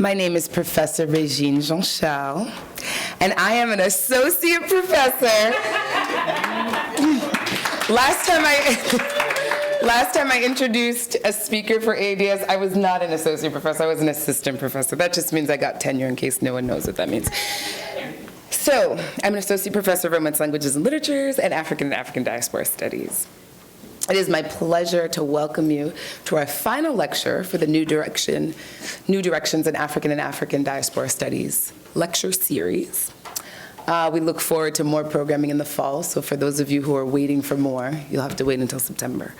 My name is Professor Régine Jean-Charles, and I am an associate professor. Last time I introduced a speaker for ADS, I was not an associate professor, I was an assistant professor. That just means I got tenure in case no one knows what that means. So, I'm an associate professor of Romance Languages and Literatures and African Diaspora Studies. It is my pleasure to welcome you to our final lecture for the New Directions in African Diaspora Studies lecture series. We look forward to more programming in the fall, so for those of you who are waiting for more, you'll have to wait until September.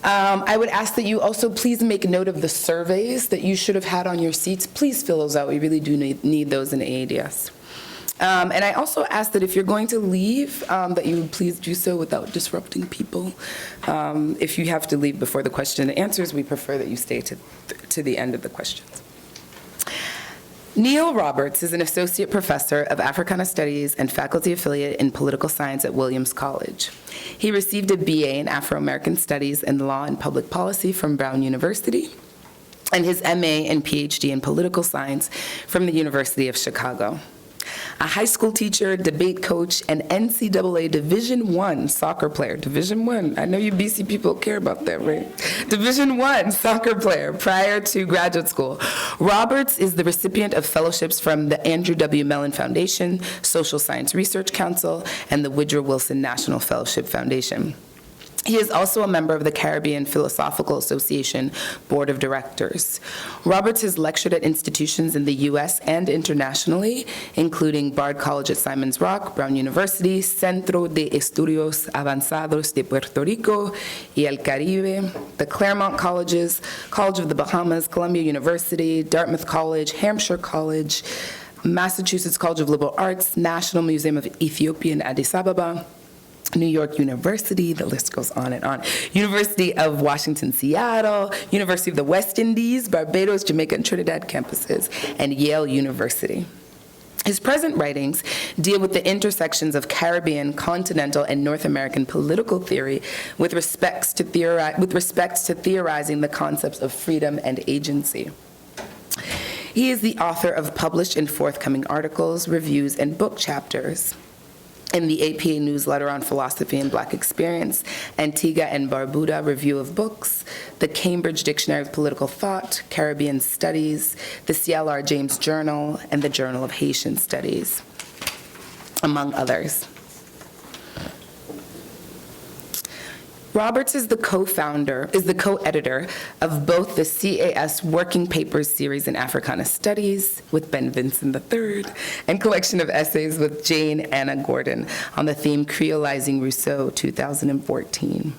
I would ask that you also please make note of the surveys that you should have had on your seats. Please fill those out. We really do need those in ADS. And I also ask that if you're going to leave, that you would please do so without disrupting people. If you have to leave before the question and answers, we prefer that you stay to the end of the questions. Neil Roberts is an associate professor of Africana Studies and faculty affiliate in political science at Williams College. He received a BA in Afro-American Studies and Law and Public Policy from Brown University, and his MA and PhD in political science from the University of Chicago. A high school teacher, debate coach, and NCAA Division I soccer player. Division I. I know you BC people care about that, right? Division I soccer player prior to graduate school. Roberts is the recipient of fellowships from the Andrew W. Mellon Foundation, Social Science Research Council, and the Woodrow Wilson National Fellowship Foundation. He is also a member of the Caribbean Philosophical Association Board of Directors. Roberts has lectured at institutions in the U.S. and internationally, including Bard College at Simon's Rock, Brown University, Centro de Estudios Avanzados de Puerto Rico y el Caribe, the Claremont Colleges, College of the Bahamas, Columbia University, Dartmouth College, Hampshire College, Massachusetts College of Liberal Arts, National Museum of Ethiopia in Addis Ababa, New York University, the list goes on and on. University of Washington, Seattle, University of the West Indies, Barbados, Jamaica, and Trinidad campuses, and Yale University. His present writings deal with the intersections of Caribbean, continental, and North American political theory with respect to theorizing the concepts of freedom and agency. He is the author of published and forthcoming articles, reviews, and book chapters in the APA newsletter on philosophy and Black experience, Antigua and Barbuda Review of Books, the Cambridge Dictionary of Political Thought, Caribbean Studies, the CLR James Journal, and the Journal of Haitian Studies, among others. Roberts is the co-editor of both the CAS Working Papers series in Africana Studies with Ben Vinson III and collection of essays with Jane Anna Gordon on the theme Creolizing Rousseau 2014.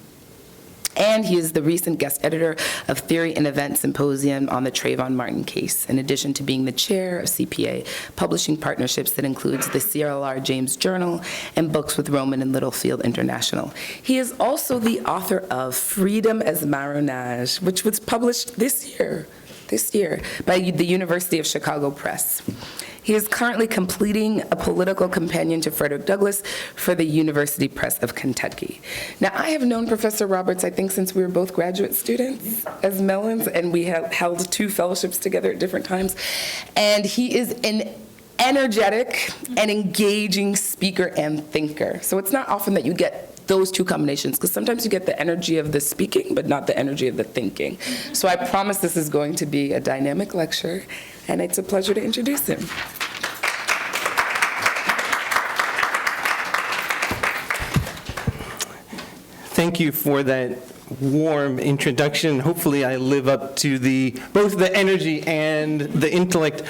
And he is the recent guest editor of Theory and Event Symposium on the Trayvon Martin case, in addition to being the chair of CPA publishing partnerships that includes the CLR James Journal and books with Rowman and Littlefield International. He is also the author of Freedom as Marronage, which was published this year by the University of Chicago Press. He is currently completing a political companion to Frederick Douglass for the University Press of Kentucky. Now, I have known Professor Roberts, I think, since we were both graduate students as Mellons, and we have held 2 fellowships together at different times. And he is an energetic and engaging speaker and thinker. So it's not often that you get those 2 combinations, because sometimes you get the energy of the speaking, but not the energy of the thinking. So I promise this is going to be a dynamic lecture, and it's a pleasure to introduce him. Thank you for that warm introduction. Hopefully I live up to both the energy and the intellect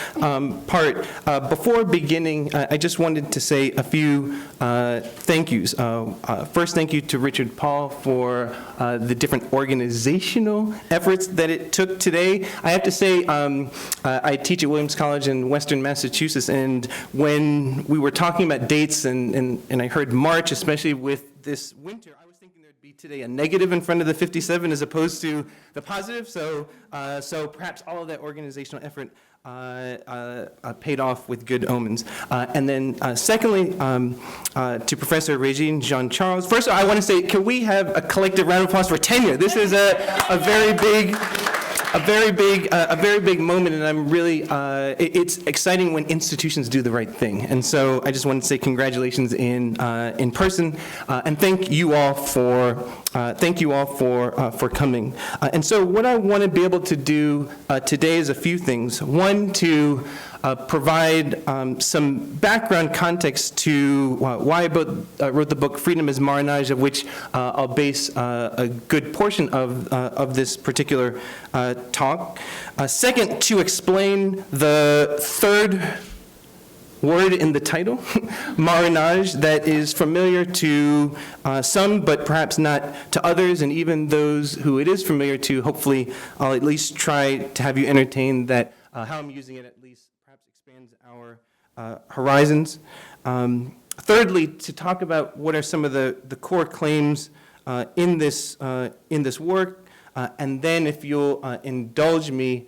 part. Before beginning, I just wanted to say a few thank yous. First, thank you to Richard Paul for the different organizational efforts that it took today. I have to say, I teach at Williams College in Western Massachusetts, and when we were talking about dates and I heard March, especially with this winter, I was thinking there'd be today a negative in front of the 57 as opposed to the positive, so perhaps all of that organizational effort paid off with good omens. And then secondly, to Professor Régine Jean-Charles. First, I want to say, can we have a collective round of applause for tenure? This is a very big a very big moment, and I'm really, it's exciting when institutions do the right thing. And so I just wanted to say congratulations in person, and thank you all for coming. And so what I want to be able to do today is a few things. One, to provide some background context to why I wrote the book Freedom is Marronage, of which I'll base a good portion of this particular talk. Second, to explain the third word in the title, Marronage, that is familiar to some, but perhaps not to others, and even those who it is familiar to, hopefully I'll at least try to have you entertained that how I'm using it at least perhaps expands our horizons. Thirdly, to talk about what are some of the core claims in this work, and then if you'll indulge me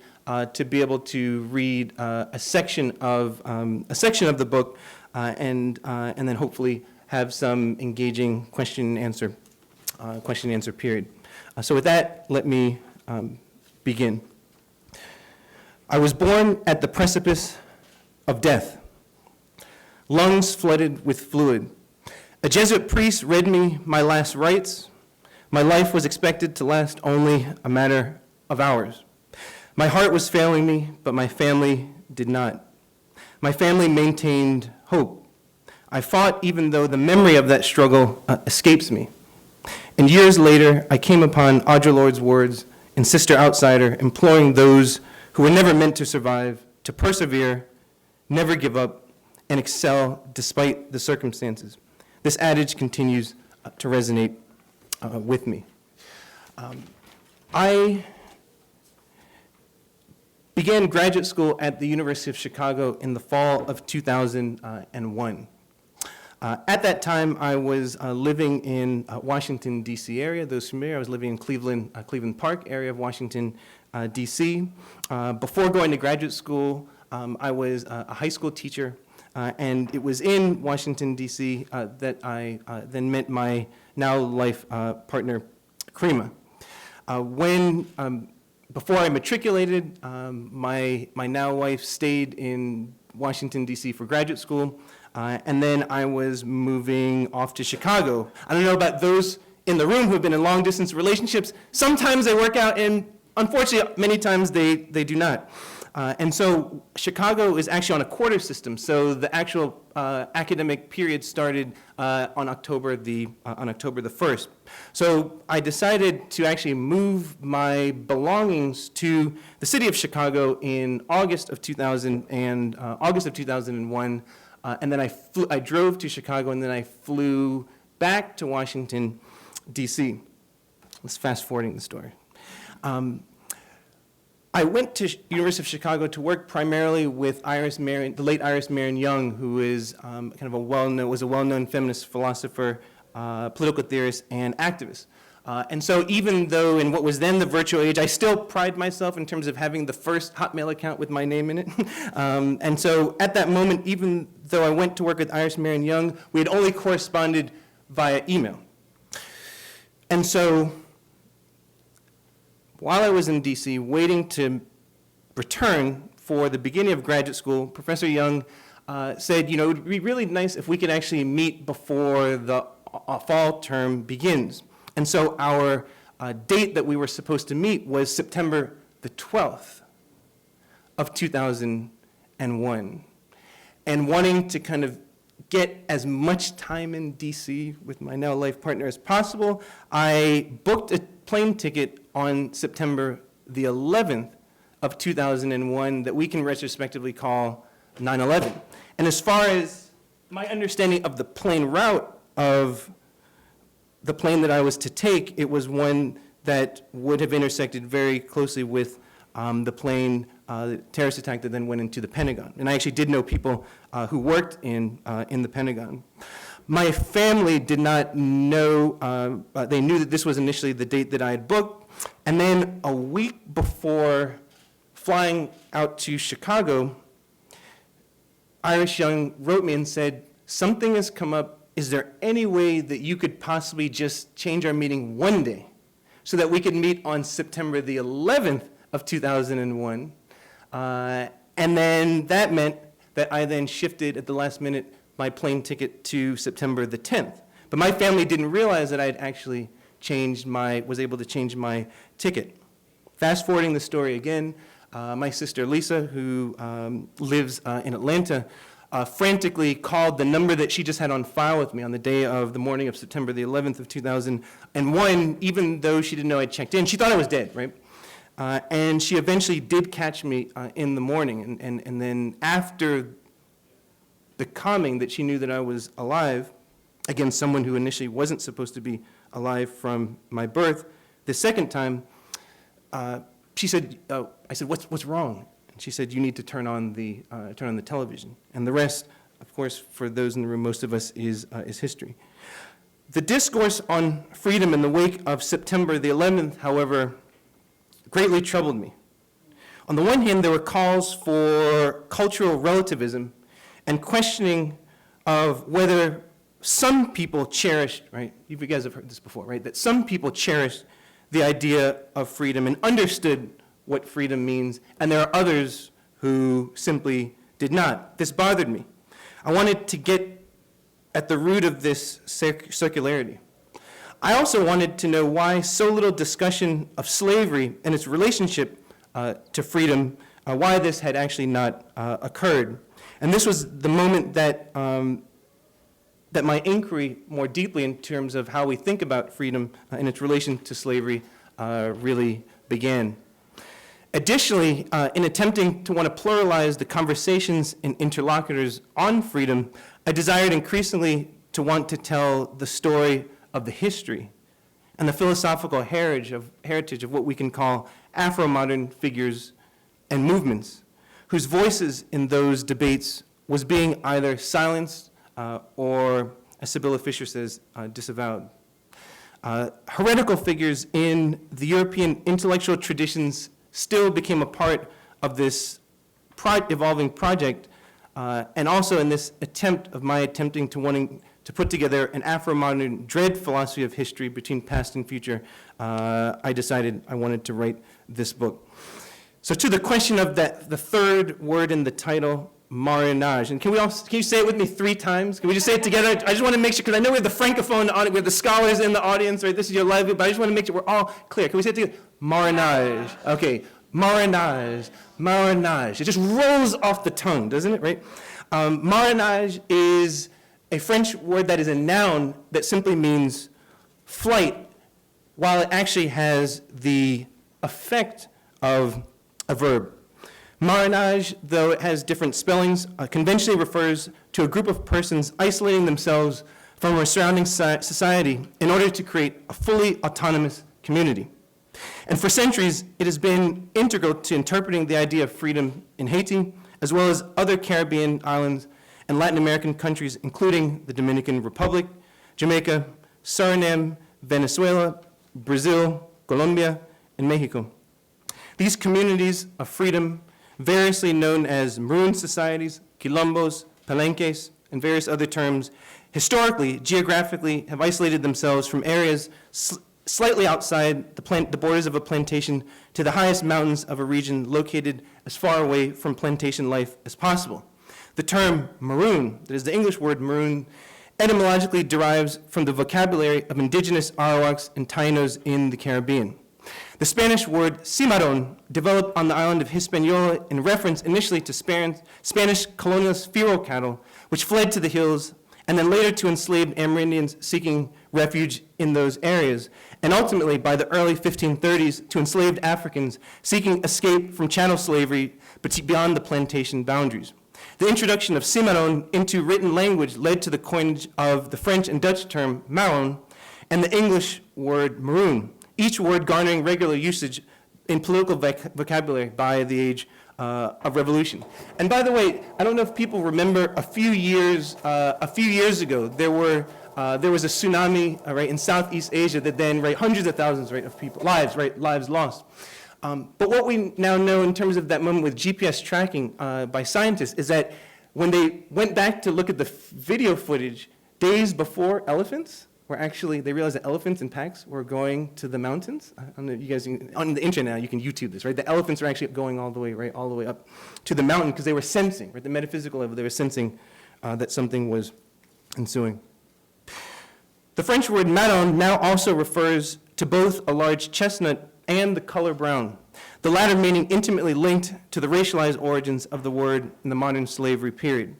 to be able to read a section of the book, and then hopefully have some engaging question and answer period. So with that, let me begin. I was born at the precipice of death, lungs flooded with fluid. A Jesuit priest read me my last rites. My life was expected to last only a matter of hours. My heart was failing me, but my family did not. My family maintained hope. I fought even though the memory of that struggle escapes me. And years later, I came upon Audre Lorde's words in Sister Outsider, imploring those who were never meant to survive to persevere, never give up, and excel despite the circumstances. This adage continues to resonate with me. I began graduate school at the University of Chicago in the fall of 2001. At that time, I was living in Washington, D.C. area. Those familiar, I was living in Cleveland Park area of Washington, D.C. Before going to graduate school, I was a high school teacher, and it was in Washington, D.C. That I then met my now life partner, Karima. Before I matriculated, my now wife stayed in Washington, D.C. for graduate school, and then I was moving off to Chicago. I don't know about those in the room who have been in long-distance relationships. Sometimes they work out, and unfortunately, many times they do not. And so Chicago is actually on a quarter system, so the actual academic period started on October the 1st. So I decided to actually move my belongings to the city of Chicago in August of 2001, and then I drove to Chicago, and then I flew back to Washington, D.C. Let's fast forwarding the story. I went to University of Chicago to work primarily with the late Iris Marion Young, who is was a well-known feminist philosopher, political theorist, and activist. And so even though in what was then the virtual age, I still pride myself in terms of having the first Hotmail account with my name in it. And so at that moment, even though I went to work with Iris Marion Young, we had only corresponded via email. And so while I was in DC waiting to return for the beginning of graduate school, Professor Young said, it would be really nice if we could actually meet before the fall term begins. And so our date that we were supposed to meet was September the 12th of 2001. And wanting to kind of get as much time in DC with my now life partner as possible, I booked a plane ticket on September the 11th of 2001 that we can retrospectively call 9/11. And as far as my understanding of the plane route of the plane that I was to take, it was one that would have intersected very closely with the plane, the terrorist attack that then went into the Pentagon. And I actually did know people who worked in the Pentagon. My family did not know, they knew that this was initially the date that I had booked. And then a week before flying out to Chicago, Iris Young wrote me and said, "Something has come up. Is there any way that you could possibly just change our meeting one day so that we could meet on September the 11th of 2001. And then that meant that I then shifted at the last minute my plane ticket to September the 10th. But my family didn't realize that I'd actually was able to change my ticket. Fast forwarding the story again, my sister Lisa, who lives in Atlanta, frantically called the number that she just had on file with me on the day of the morning of September the 11th of 2001, even though she didn't know I'd checked in. She thought I was dead, right? And she eventually did catch me in the morning. And then after the calming that she knew that I was alive, again, someone who initially wasn't supposed to be alive from my birth, the second time, she said, I said, what's wrong? And she said, you need to turn on the television. And the rest, of course, for those in the room, most of us, is history. The discourse on freedom in the wake of September the 11th, however, greatly troubled me. On the one hand, there were calls for cultural relativism and questioning of whether some people cherished, right? You guys have heard this before, right? That some people cherished the idea of freedom and understood what freedom means, and there are others who simply did not. This bothered me. I wanted to get at the root of this circularity. I also wanted to know why so little discussion of slavery and its relationship to freedom, why this had actually not occurred. And this was the moment that that my inquiry more deeply in terms of how we think about freedom and its relation to slavery really began. Additionally, in attempting to want to pluralize the conversations and interlocutors on freedom, I desired increasingly to want to tell the story of the history and the philosophical heritage of what we can call Afro-modern figures and movements, whose voices in those debates was being either silenced or, as Sibylla Fisher says, disavowed. Heretical figures in the European intellectual traditions still became a part of this evolving project, and also in this attempt of my attempting to wanting to put together an Afro-modern dread philosophy of history between past and future, I decided I wanted to write this book. So to the question of the third word in the title, Marronage. And can you say it with me 3 times? Can we just say it together? I just want to make sure, because I know we have the francophone audience, we have the scholars in the audience, right? This is your live view, but I just want to make sure we're all clear. Can we say it together? Marronage. Okay. Marronage. Marronage. It just rolls off the tongue, doesn't it, right? Marronage is a French word that is a noun that simply means flight, while it actually has the effect of a verb. Marronage, though it has different spellings, conventionally refers to a group of persons isolating themselves from a surrounding society in order to create a fully autonomous community. And for centuries, it has been integral to interpreting the idea of freedom in Haiti, as well as other Caribbean islands and Latin American countries, including the Dominican Republic, Jamaica, Suriname, Venezuela, Brazil, Colombia, and Mexico. These communities of freedom, variously known as maroon societies, quilombos, palenques, and various other terms, historically, geographically, have isolated themselves from areas slightly outside the borders of a plantation to the highest mountains of a region located as far away from plantation life as possible. The term maroon, that is the English word maroon, etymologically derives from the vocabulary of indigenous Arawaks and Tainos in the Caribbean. The Spanish word cimarron developed on the island of Hispaniola in reference initially to Spanish colonialist feral cattle, which fled to the hills, and then later to enslaved Amerindians seeking refuge in those areas, and ultimately by the early 1530s to enslaved Africans seeking escape from chattel slavery but beyond the plantation boundaries. The introduction of cimarron into written language led to the coinage of the French and Dutch term marron and the English word maroon, each word garnering regular usage in political vocabulary by the age of revolution. And by the way, I don't know if people remember a few years ago, there was a tsunami right, in Southeast Asia that then hundreds of thousands of people, lives lost. But what we now know in terms of that moment with GPS tracking by scientists is that when they went back to look at the video footage days before elephants, were actually, they realized that elephants in packs were going to the mountains. I don't know, you guys, on the internet now, you can YouTube this, right? The elephants are actually going all the way up to the mountain because they were sensing, right? The metaphysical level, they were sensing that something was ensuing. The French word marron now also refers to both a large chestnut and the color brown, the latter meaning intimately linked to the racialized origins of the word in the modern slavery period.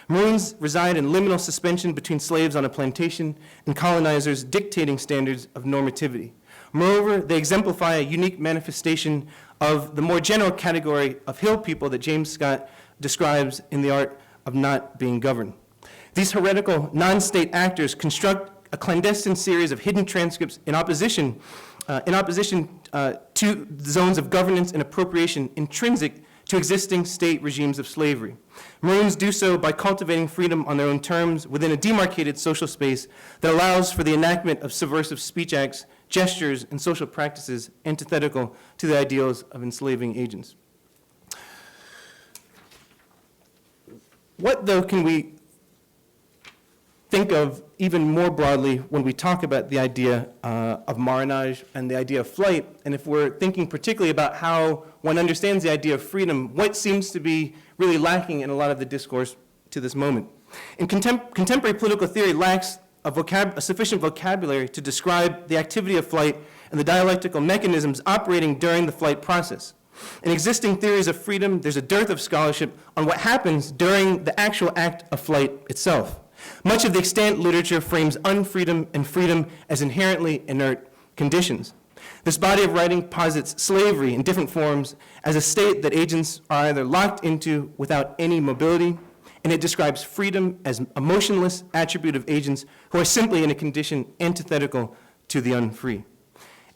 Maroons reside in liminal suspension between slaves on a plantation and colonizers dictating standards of normativity. Moreover, they exemplify a unique manifestation of the more general category of hill people that James Scott describes in The Art of Not Being Governed. These heretical non-state actors construct a clandestine series of hidden transcripts in opposition to zones of governance and appropriation intrinsic to existing state regimes of slavery. Maroons do so by cultivating freedom on their own terms within a demarcated social space that allows for the enactment of subversive speech acts, gestures, and social practices antithetical to the ideals of enslaving agents. What, though, can we think of even more broadly when we talk about the idea of marronage and the idea of flight, and if we're thinking particularly about how one understands the idea of freedom, what seems to be really lacking in a lot of the discourse to this moment? And contemporary political theory lacks a sufficient vocabulary to describe the activity of flight and the dialectical mechanisms operating during the flight process. In existing theories of freedom, there's a dearth of scholarship on what happens during the actual act of flight itself. Much of the extant literature frames unfreedom and freedom as inherently inert conditions. This body of writing posits slavery in different forms as a state that agents are either locked into without any mobility, and it describes freedom as a motionless attribute of agents who are simply in a condition antithetical to the unfree.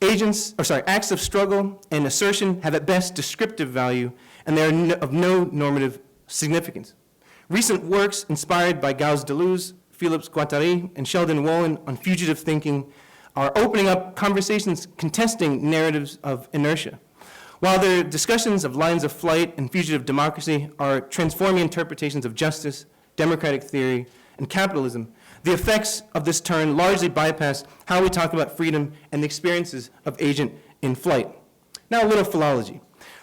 Acts of struggle and assertion have at best descriptive value, and they are of no normative significance. Recent works inspired by Gauss Deleuze, Philippe Guattari, and Sheldon Wolin on fugitive thinking are opening up conversations contesting narratives of inertia. While their discussions of lines of flight and fugitive democracy are transforming interpretations of justice, democratic theory, and capitalism, the effects of this turn largely bypass how we talk about freedom and the experiences of agent in flight. Now, a little philology.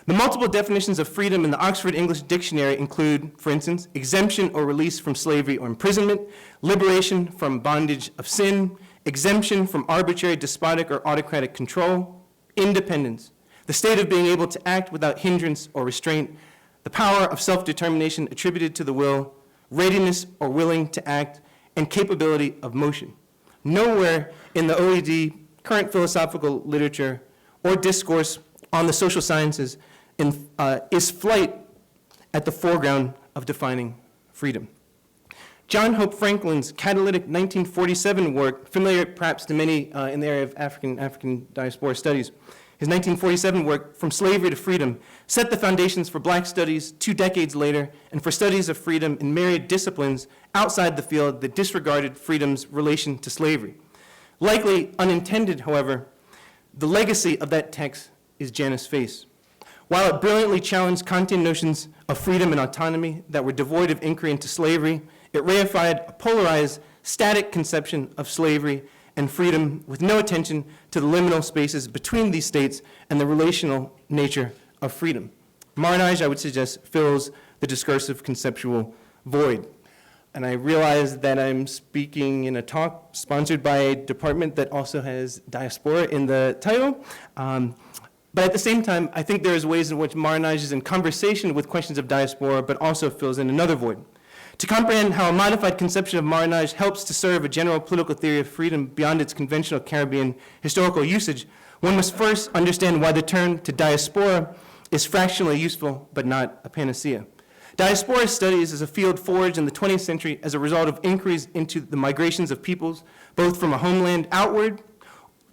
The multiple definitions of freedom in the Oxford English Dictionary include, for instance, exemption or release from slavery or imprisonment, liberation from bondage of sin, exemption from arbitrary, despotic, or autocratic control, independence, the state of being able to act without hindrance or restraint, the power of self-determination attributed to the will, readiness or willing to act, and capability of motion. Nowhere in the OED, current philosophical literature, or discourse on the social sciences is flight at the foreground of defining freedom. John Hope Franklin's catalytic 1947 work, familiar perhaps to many in the area of African diaspora studies, his 1947 work, From Slavery to Freedom, set the foundations for Black studies 2 decades later and for studies of freedom in myriad disciplines outside the field that disregarded freedom's relation to slavery. Likely unintended, however, the legacy of that text is Janus Face. While it brilliantly challenged Kantian notions of freedom and autonomy that were devoid of inquiry into slavery, it reified a polarized, static conception of slavery and freedom with no attention to the liminal spaces between these states and the relational nature of freedom. Marronage, I would suggest, fills the discursive conceptual void. And I realize that I'm speaking in a talk sponsored by a department that also has diaspora in the title. But at the same time, I think there's ways in which Marronage is in conversation with questions of diaspora, but also fills in another void. To comprehend how a modified conception of Marronage helps to serve a general political theory of freedom beyond its conventional Caribbean historical usage, one must first understand why the turn to diaspora is fractionally useful, but not a panacea. Diaspora studies is a field forged in the 20th century as a result of inquiries into the migrations of peoples, both from a homeland outward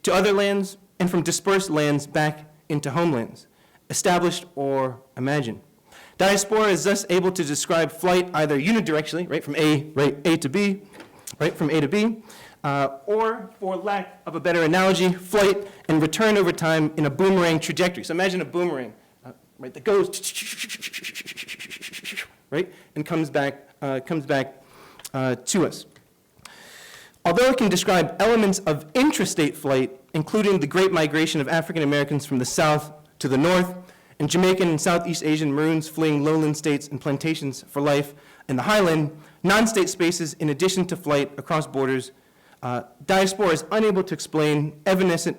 to other lands and from dispersed lands back into homelands, established or imagined. Diaspora is thus able to describe flight either unidirectionally, right, from A to B, or, for lack of a better analogy, flight and return over time in a boomerang trajectory. So imagine a boomerang, right, that goes, right, and comes back to us. Although although it can describe elements of intrastate flight, including the great migration of African Americans from the south to the north, and Jamaican and Southeast Asian Maroons fleeing lowland states and plantations for life in the highland, non-state spaces in addition to flight across borders, diaspora is unable to explain evanescent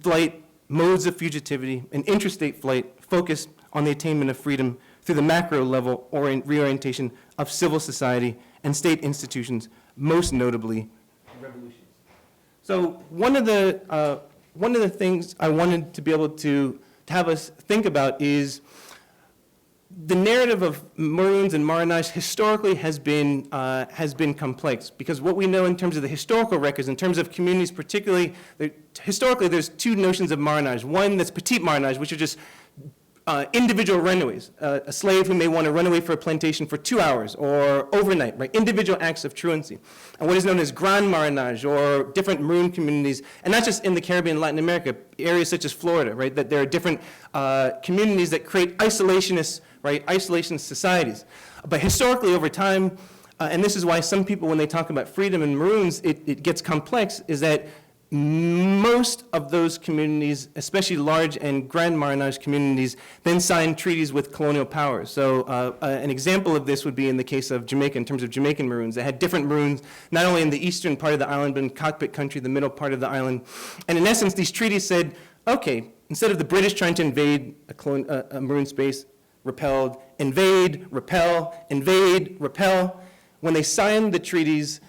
flight, modes of fugitivity, and intrastate flight focused on the attainment of freedom through the macro level or reorientation of civil society and state institutions, most notably revolutions. So one of the things I wanted to be able to have us think about is the narrative of Maroons and Marronage historically has been complex, because what we know in terms of the historical records, in terms of communities particularly, historically there's two notions of Marronage. One that's petite Marronage, which are just individual runaways, a slave who may want to run away for a plantation for 2 hours or overnight, right? Individual acts of truancy. And what is known as grand Marronage, or different Maroon communities, and not just in the Caribbean and Latin America, areas such as Florida, right? That there are different communities that create isolationist, right? Isolationist societies. But historically over time, and this is why some people, when they talk about freedom and Maroons, it gets complex, is that most of those communities, especially large and grand Marronage communities, then signed treaties with colonial powers. So an example of this would be in the case of Jamaica, in terms of Jamaican Maroons. They had different Maroons, not only in the eastern part of the island, but in cockpit country, the middle part of the island. And in essence, these treaties said, okay, instead of the British trying to invade a Maroon space, repelled, invade, repel, when they signed the treaties,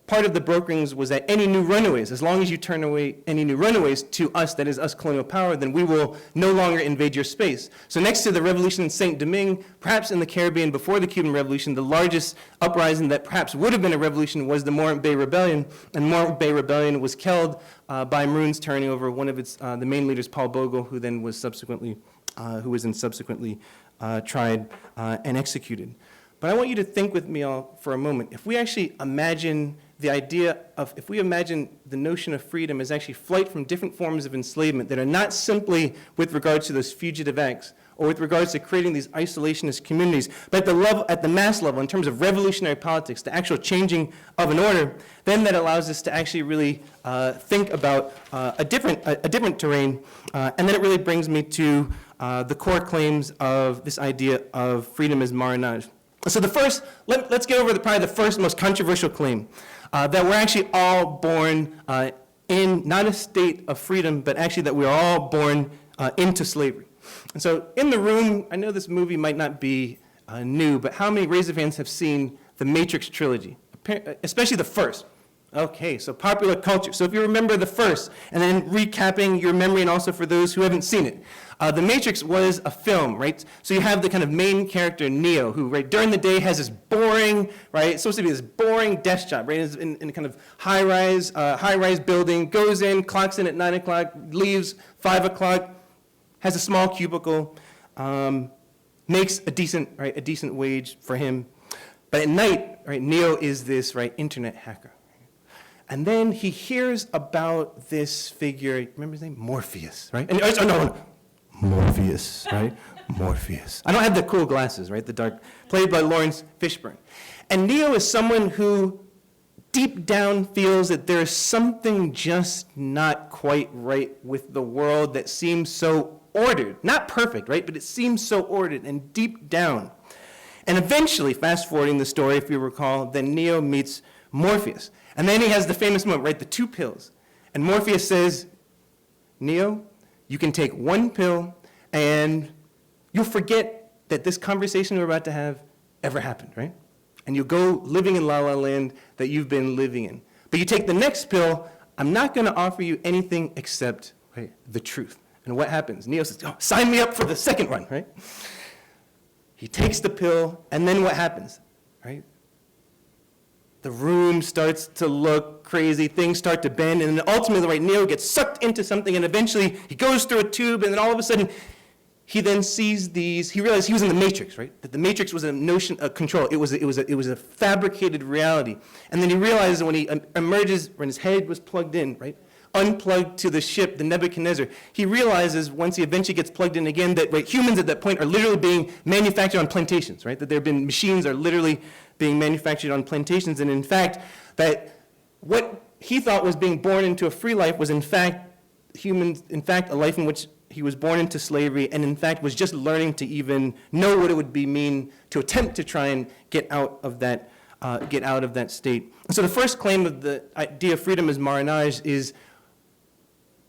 part of the brokerings was that any new runaways, as long as you turn away any new runaways to us, that is us colonial power, then we will no longer invade your space. So next to the revolution in Saint Domingue, perhaps in the Caribbean before the Cuban Revolution, the largest uprising that perhaps would have been a revolution was the Morant Bay Rebellion. And Morant Bay Rebellion was killed by Maroons turning over one of its, the main leaders, Paul Bogle, who then was subsequently, tried and executed. But I want you to think with me all for a moment. If we actually imagine the idea of, if we imagine the notion of freedom as actually flight from different forms of enslavement that are not simply with regards to those fugitive acts or with regards to creating these isolationist communities, but at the mass level, in terms of revolutionary politics, the actual changing of an order, then that allows us to actually really think about a different terrain. And then it really brings me to the core claims of this idea of freedom as Marronage. So the first, let's get over probably the first most controversial claim, that we're actually all born in not a state of freedom, but actually that we're all born into slavery. And so in the room, I know this movie might not be new, but how many raise of hands have seen the Matrix trilogy, especially the first? Okay, so popular culture. So if you remember the first, and then recapping your memory, and also for those who haven't seen it. The Matrix was a film, right? So you have the kind of main character, Neo, who, right, during the day has this boring, right, it's supposed to be this boring desk job, right, in a kind of high-rise building, goes in, clocks in at 9 o'clock, leaves 5 o'clock, has a small cubicle, makes a decent wage for him. But at night, right, Neo is this, right, internet hacker. And then he hears about this figure, remember his name? Morpheus, right? And, no, Morpheus, right? Morpheus. I don't have the cool glasses, right? The dark, played by Lawrence Fishburne. And Neo is someone who deep down feels that there's something just not quite right with the world that seems so ordered. Not perfect, right? But it seems so ordered and deep down. And eventually, fast forwarding the story, if you recall, then Neo meets Morpheus. And then he has the famous moment, right? The 2 pills. And Morpheus says, Neo, you can take 1 pill and you'll forget that this conversation we're about to have ever happened, right? And you'll go living in La La Land that you've been living in. But you take the next pill, I'm not going to offer you anything except, right, the truth. And what happens? Neo says, oh, sign me up for the second one, right? He takes the pill, and then what happens, right? The room starts to look crazy, things start to bend, and then ultimately, right, Neo gets sucked into something, and eventually he goes through a tube, and then all of a sudden, he then sees these, he realized he was in the Matrix, right? That the Matrix was a notion of control. It was a fabricated reality. And then he realizes when he emerges, when his head was plugged in, right? Unplugged to the ship, the Nebuchadnezzar, he realizes once he eventually gets plugged in again that, right, humans at that point are literally being manufactured on plantations, right? That there have been machines are literally being manufactured on plantations, and in fact, that what he thought was being born into a free life was in fact a life in which he was born into slavery, and in fact was just learning to even know what it would mean to attempt to try and get out of that state. And so the first claim of the idea of freedom as Marronage is,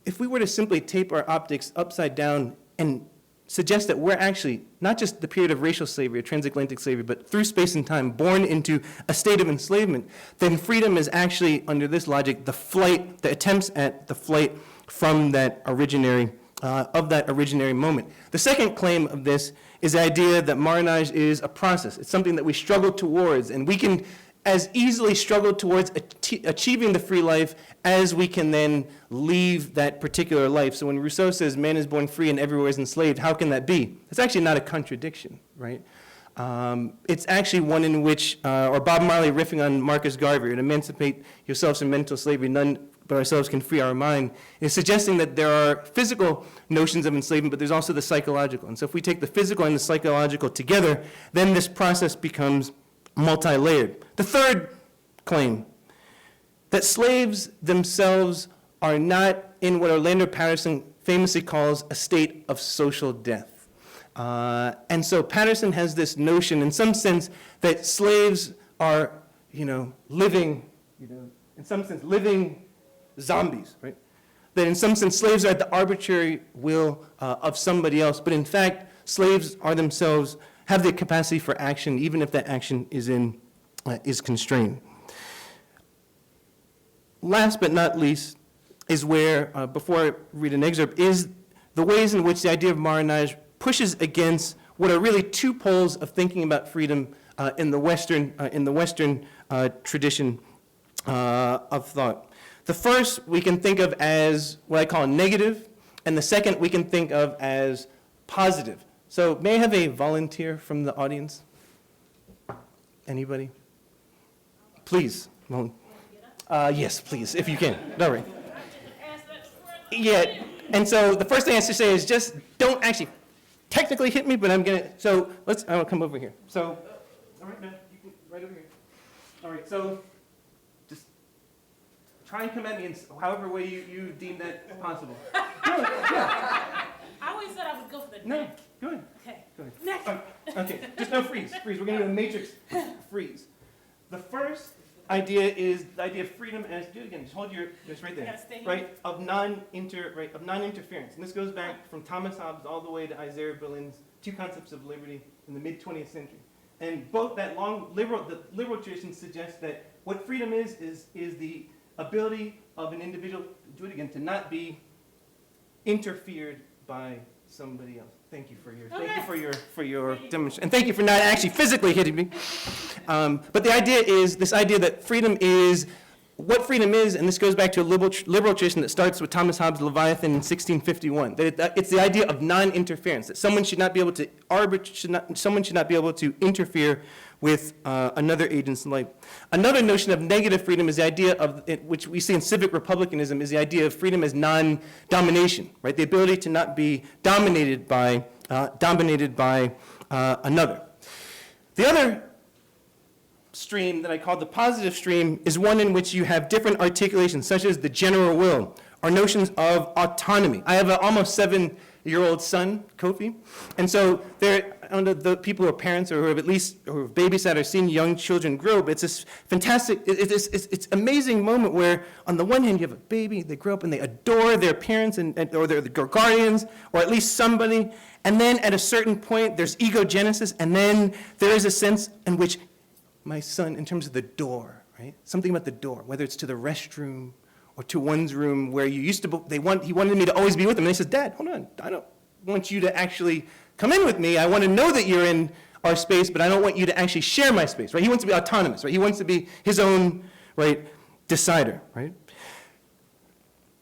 if we were to simply tape our optics upside down and suggest that we're actually, not just the period of racial slavery or transatlantic slavery, but through space and time, born into a state of enslavement, then freedom is actually, under this logic, the attempts at the flight from that originary moment. The second claim of this is the idea that Marronage is a process. It's something that we struggle towards, and we can as easily struggle towards achieving the free life as we can then leave that particular life. So when Rousseau says man is born free and everywhere is enslaved, how can that be? It's actually not a contradiction, right? It's actually one in which, or Bob Marley riffing on Marcus Garvey, and emancipate yourselves from mental slavery, none but ourselves can free our mind, is suggesting that there are physical notions of enslavement, but there's also the psychological. And so if we take the physical and the psychological together, then this process becomes multi-layered. The third claim, that slaves themselves are not in what Orlando Patterson famously calls a state of social death. And so Patterson has this notion, in some sense, that slaves are, living zombies, right? That in some sense, slaves are at the arbitrary will of somebody else, but in fact, slaves are themselves, have the capacity for action, even if that action is constrained. Last but not least is where, before I read an excerpt, is the ways in which the idea of Marronage pushes against what are really two poles of thinking about freedom in the Western tradition of thought. The first we can think of as what I call negative, and the second we can think of as positive. So may I have a volunteer from the audience? Anybody? Please. Yes, please, if you can. All right. Yeah, and so the first thing I have to say is just don't actually technically hit me, but I'm going to, so I'll come over here. So, all right, man, you can, right over here. All right, so just try and come at me in however way you deem that possible. I always said I would go for the No, neck. go ahead. Okay. Go ahead. Neck. Okay, just no freeze. We're going to do a matrix freeze. The first idea is the idea of freedom, and do it again. Just hold just right there. Gotta stay here. Right, of non-interference. And this goes back from Thomas Hobbes all the way to Isaiah Berlin's two concepts of liberty in the mid-20th century. And both that the liberal tradition suggests that what freedom is the ability of an individual, do it again, to not be interfered by somebody else. Thank you for your demonstration, and thank you for not actually physically hitting me. But the idea is this idea that freedom is what freedom is, and this goes back to a liberal tradition that starts with Thomas Hobbes' Leviathan in 1651. That it's the idea of non-interference, that someone should not be able to someone should not be able to interfere with another agent's life. Another notion of negative freedom is the idea of, which we see in civic republicanism, is the idea of freedom as non-domination, right? The ability to not be dominated by another. The other stream that I call the positive stream is one in which you have different articulations, such as the general will, or notions of autonomy. I have an almost 7-year-old son, Kofi, and so the people who are parents or who have babysat or seen young children grow, but it's this fantastic, it's amazing moment where on the one hand you have a baby, they grow up and they adore their parents or their guardians, or at least somebody, and then at a certain point there's egogenesis, and then there is a sense in which my son, in terms of the door, right? Something about the door, whether it's to the restroom or to one's room where you used to, he wanted me to always be with him. And he says, Dad, hold on, I don't want you to actually come in with me. I want to know that you're in our space, but I don't want you to actually share my space, right? He wants to be autonomous, right? He wants to be his own, right, decider, right?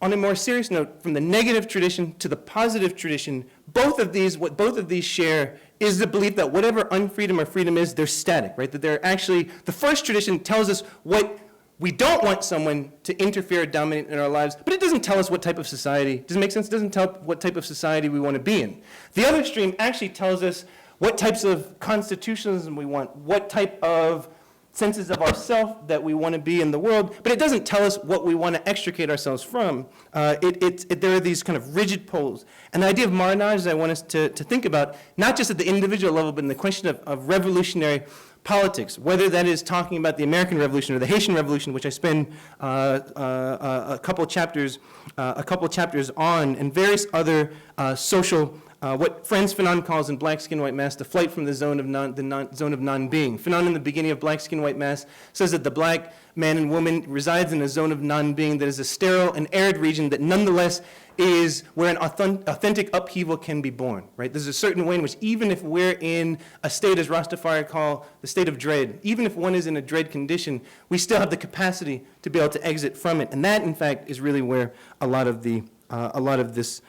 On a more serious note, from the negative tradition to the positive tradition, what both of these share is the belief that whatever unfreedom or freedom is, they're static, right? That they're actually, the first tradition tells us what we don't want someone to interfere or dominate in our lives, but it doesn't tell us what type of society, does it make sense? It doesn't tell what type of society we want to be in. The other stream actually tells us what types of constitutionalism we want, what type of senses of ourself that we want to be in the world, but it doesn't tell us what we want to extricate ourselves from. There are these kind of rigid poles. And the idea of Marronage I want us to think about, not just at the individual level, but in the question of revolutionary politics, whether that is talking about the American Revolution or the Haitian Revolution, which I spend a couple chapters on, and various other social, what Frantz Fanon calls in Black Skin, White Mass, the flight from the zone of non-being. Fanon, in the beginning of Black Skin, White Mass, says that the black man and woman resides in a zone of non-being that is a sterile and arid region that nonetheless is where an authentic upheaval can be born, right? There's a certain way in which even if we're in a state, as Rastafari call the state of dread, even if one is in a dread condition, we still have the capacity to be able to exit from it. And that, in fact, is really where a lot of this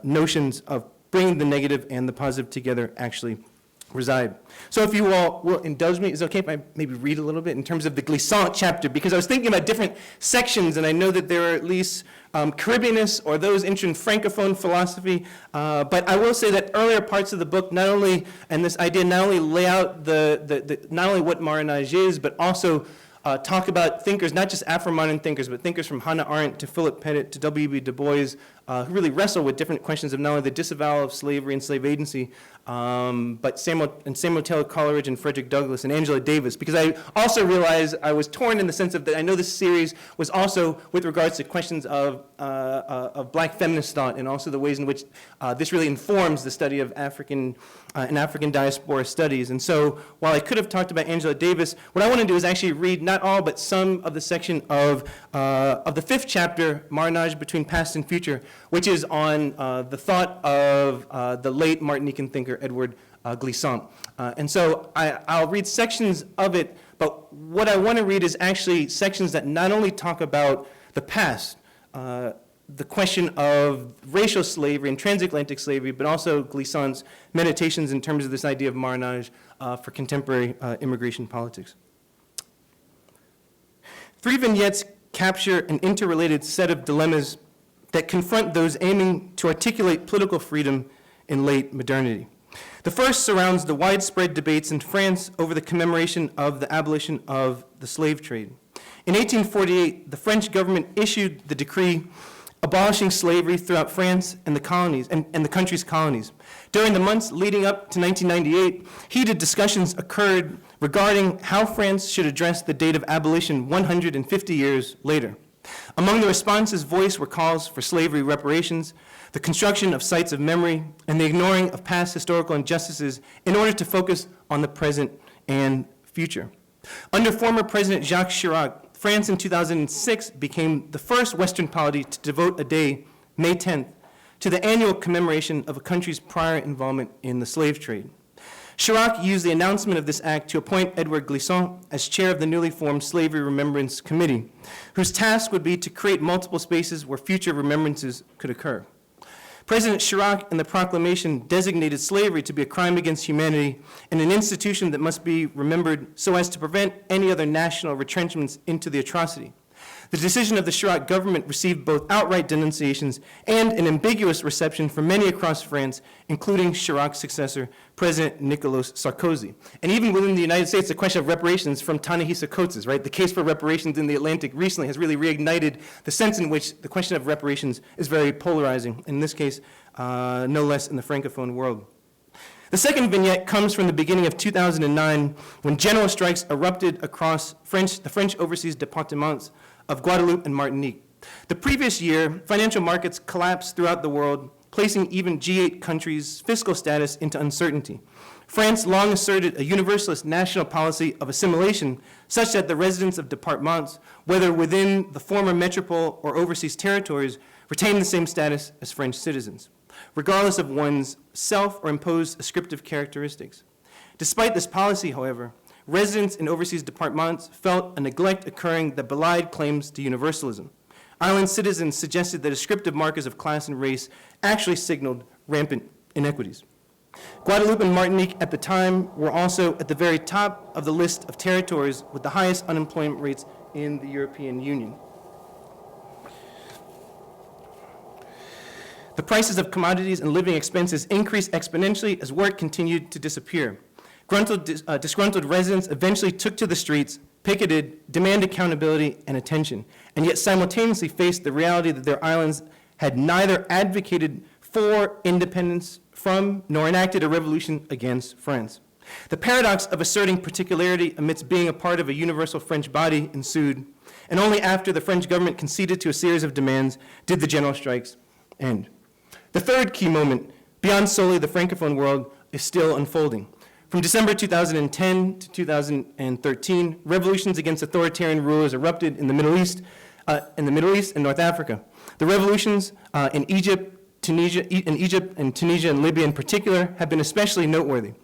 notions of bringing the negative and the positive together actually reside. So if you all will indulge me, is it okay if I maybe read a little bit in terms of the glissant chapter? Because I was thinking about different sections, and I know that there are at least Caribbeanists or those interested in Francophone philosophy. But I will say that earlier parts of the book not only, and this idea not only lay out not only what Marronage is, but also talk about thinkers, not just Afro-modern thinkers, but thinkers from Hannah Arendt to Philip Pettit to W.E.B. Du Bois, who really wrestle with different questions of not only the disavowal of slavery and slave agency, but Samuel Taylor Coleridge and Frederick Douglass and Angela Davis. Because I also realized I was torn in the sense of that I know this series was also with regards to questions of black feminist thought and also the ways in which this really informs the study of African diaspora studies. And so while I could have talked about Angela Davis, what I want to do is actually read not all, but some of the section of the 5th chapter, Marronage Between Past and Future, which is on the thought of the late Martinican thinker Edward Glissant. And so I'll read sections of it, but what I want to read is actually sections that not only talk about the past, the question of racial slavery and transatlantic slavery, but also Glissant's meditations in terms of this idea of Marronage for contemporary immigration politics. 3 vignettes capture an interrelated set of dilemmas that confront those aiming to articulate political freedom in late modernity. The first surrounds the widespread debates in France over the commemoration of the abolition of the slave trade. In 1848, the French government issued the decree abolishing slavery throughout France and the colonies and the country's colonies. During the months leading up to 1998, heated discussions occurred regarding how France should address the date of abolition 150 years later. Among the responses voiced were calls for slavery reparations, the construction of sites of memory, and the ignoring of past historical injustices in order to focus on the present and future. Under former President Jacques Chirac, France in 2006 became the first Western polity to devote a day, May 10th, to the annual commemoration of a country's prior involvement in the slave trade. Chirac used the announcement of this act to appoint Edward Glissant as chair of the newly formed Slavery Remembrance Committee, whose task would be to create multiple spaces where future remembrances could occur. President Chirac, in the proclamation, designated slavery to be a crime against humanity and an institution that must be remembered so as to prevent any other national retrenchments into the atrocity. The decision of the Chirac government received both outright denunciations and an ambiguous reception from many across France, including Chirac's successor, President Nicolas Sarkozy. And even within the United States, the question of reparations from Ta-Nehisi Coates, right? The case for reparations in the Atlantic recently has really reignited the sense in which the question of reparations is very polarizing, in this case, no less in the Francophone world. The second vignette comes from the beginning of 2009, when general strikes erupted across the French overseas départements of Guadeloupe and Martinique. The previous year, financial markets collapsed throughout the world, placing even G8 countries' fiscal status into uncertainty. France long asserted a universalist national policy of assimilation, such that the residents of départements, whether within the former metropole or overseas territories, retained the same status as French citizens, regardless of one's self or imposed ascriptive characteristics. Despite this policy, however, residents in overseas départements felt a neglect occurring that belied claims to universalism. Island citizens suggested that ascriptive markers of class and race actually signaled rampant inequities. Guadeloupe and Martinique at the time were also at the very top of the list of territories with the highest unemployment rates in the European Union. The prices of commodities and living expenses increased exponentially as work continued to disappear. Disgruntled residents eventually took to the streets, picketed, demanded accountability and attention, and yet simultaneously faced the reality that their islands had neither advocated for independence from nor enacted a revolution against France. The paradox of asserting particularity amidst being a part of a universal French body ensued, and only after the French government conceded to a series of demands did the general strikes end. The third key moment, beyond solely the Francophone world, is still unfolding. From December 2010 to 2013, revolutions against authoritarian rulers erupted in the Middle East and North Africa. The revolutions in Egypt, Tunisia, and Libya in particular have been especially noteworthy.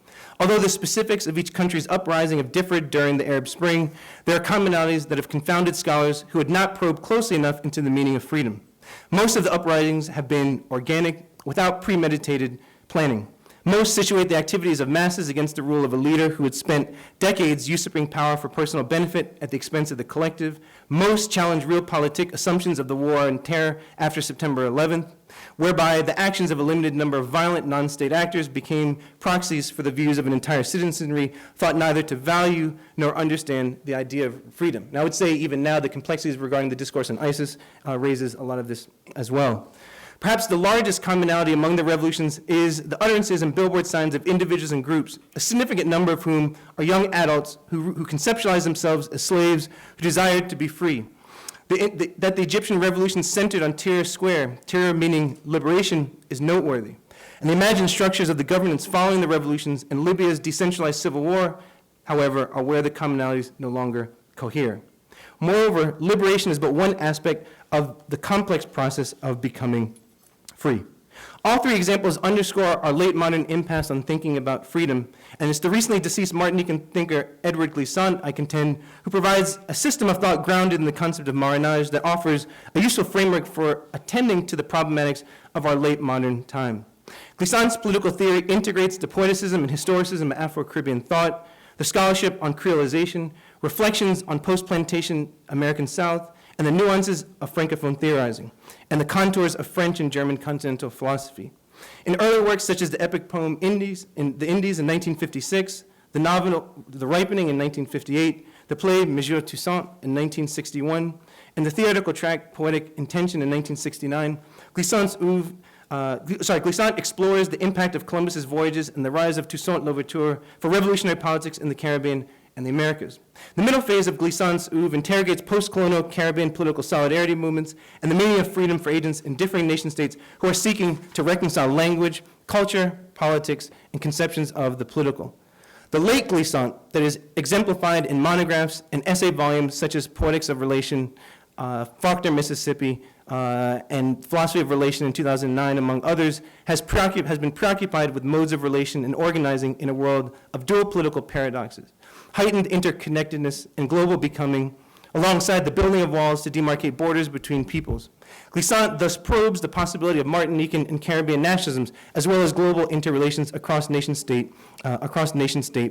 Although the specifics of each country's uprising have differed during the Arab Spring, there are commonalities that have confounded scholars who had not probed closely enough into the meaning of freedom. Most of the uprisings have been organic, without premeditated planning. Most situate the activities of masses against the rule of a leader who had spent decades usurping power for personal benefit at the expense of the collective. Most challenge realpolitik assumptions of the war on terror after September 11th, whereby the actions of a limited number of violent non-state actors became proxies for the views of an entire citizenry thought neither to value nor understand the idea of freedom. Now, I would say even now the complexities regarding the discourse on ISIS raises a lot of this as well. Perhaps the largest commonality among the revolutions is the utterances and billboard signs of individuals and groups, a significant number of whom are young adults who conceptualize themselves as slaves who desired to be free. That the Egyptian revolution centered on Tahrir Square, Tahrir meaning liberation, is noteworthy. And the imagined structures of the governance following the revolutions and Libya's decentralized civil war, however, are where the commonalities no longer cohere. Moreover, liberation is but one aspect of the complex process of becoming free. All three examples underscore our late modern impasse on thinking about freedom, and it's the recently deceased Martinican thinker Edward Glissant, I contend, who provides a system of thought grounded in the concept of Marronage that offers a useful framework for attending to the problematics of our late modern time. Glissant's political theory integrates the poeticism and historicism of Afro-Caribbean thought, the scholarship on creolization, reflections on post-plantation American South, and the nuances of Francophone theorizing, and the contours of French and German continental philosophy. In earlier works such as the epic poem Indies in 1956, the novel The Ripening in 1958, the play Monsieur Toussaint in 1961, and the theoretical tract Poetic Intention in 1969, Glissant explores the impact of Columbus's voyages and the rise of Toussaint Louverture for revolutionary politics in the Caribbean and the Americas. The middle phase of Glissant's oeuvre interrogates post-colonial Caribbean political solidarity movements and the meaning of freedom for agents in differing nation-states who are seeking to reconcile language, culture, politics, and conceptions of the political. The late Glissant, that is exemplified in monographs and essay volumes such as Poetics of Relation, Faulkner, Mississippi, and Philosophy of Relation in 2009, among others, has been preoccupied with modes of relation and organizing in a world of dual political paradoxes, heightened interconnectedness, and global becoming, alongside the building of walls to demarcate borders between peoples. Glissant thus probes the possibility of Martinican and Caribbean nationalisms, as well as global interrelations across nation-state